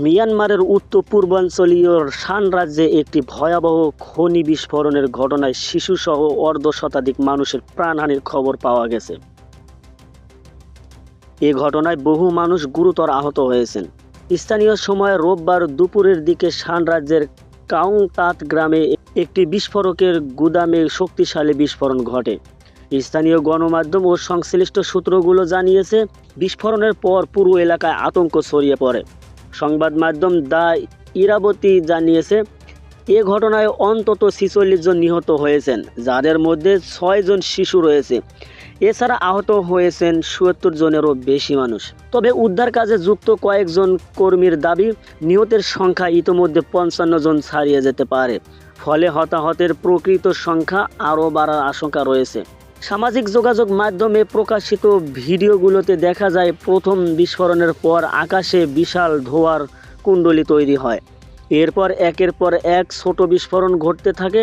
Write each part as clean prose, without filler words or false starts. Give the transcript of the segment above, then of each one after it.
মিয়ানমারের উত্তর পূর্বাঞ্চলীয় শান রাজ্যে একটি ভয়াবহ খনি বিস্ফোরণের ঘটনায় শিশুসহ অর্ধশতাধিক মানুষের প্রাণহানির খবর পাওয়া গেছে। এ ঘটনায় বহু মানুষ গুরুতর আহত হয়েছেন। স্থানীয় সময় রোববার দুপুরের দিকে শান রাজ্যের কাউংতাত গ্রামে একটি বিস্ফোরকের গুদামে শক্তিশালী বিস্ফোরণ ঘটে। স্থানীয় গণমাধ্যম ও সংশ্লিষ্ট সূত্রগুলো জানিয়েছে, বিস্ফোরণের পর পুরো এলাকায় আতঙ্ক ছড়িয়ে পড়ে। সংবাদ মাধ্যম দ্য ইরাবতী জানিয়েছে, এ ঘটনায় অন্তত ৪৬ জন নিহত হয়েছেন, যাদের মধ্যে ৬ জন শিশু রয়েছে। এছাড়া আহত হয়েছেন ৭৭ জনেরও বেশি মানুষ। তবে উদ্ধার কাজে যুক্ত কয়েকজন কর্মীর দাবি, নিহতের সংখ্যা ইতোমধ্যে ৫৫ জন ছাড়িয়ে যেতে পারে। ফলে হতাহতের প্রকৃত সংখ্যা আরও বাড়ার আশঙ্কা রয়েছে। সামাজিক যোগাযোগ মাধ্যমে প্রকাশিত ভিডিওগুলোতে দেখা যায়, প্রথম বিস্ফোরণের পর আকাশে বিশাল ধোঁয়ার কুণ্ডলী তৈরি হয়। এরপর একের পর এক ছোট বিস্ফোরণ ঘটতে থাকে।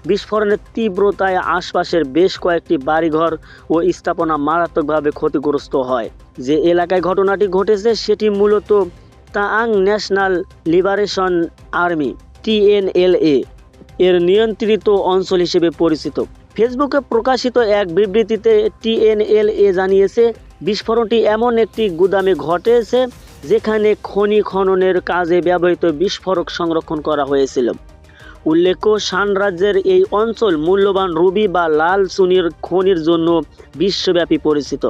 বিস্ফোরণের তীব্রতায় আশপাশের বেশ কয়েকটি বাড়িঘর ও স্থাপনা মারাত্মকভাবে ক্ষতিগ্রস্ত হয়। যে এলাকায় ঘটনাটি ঘটেছে সেটি মূলত তাআং ন্যাশনাল লিবারেশন আর্মি TNLA এর নিয়ন্ত্রিত অঞ্চল হিসেবে পরিচিত। ফেসবুকে প্রকাশিত এক বিবৃতিতে TNLA জানিয়েছে, বিস্ফোরণটি এমন একটি গুদামে ঘটেছে যেখানে খনি খননের কাজে ব্যবহৃত বিস্ফোরক সংরক্ষণ করা হয়েছিল। উল্লেখ্য, শান রাজ্যের এই অঞ্চল মূল্যবান রুবি বা লাল চুনির খনির জন্য বিশ্বব্যাপী পরিচিত।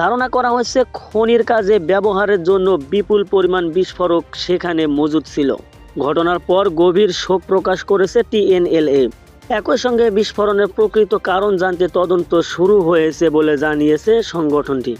ধারণা করা হচ্ছে, খনির কাজে ব্যবহারের জন্য বিপুল পরিমাণ বিস্ফোরক সেখানে মজুদ ছিল। ঘটনার পর গভীর শোক প্রকাশ করেছে TNLA। একই সঙ্গে বিস্ফোরণের প্রকৃত কারণ জানতে তদন্ত শুরু হয়েছে বলে জানিয়েছে সংগঠনটি।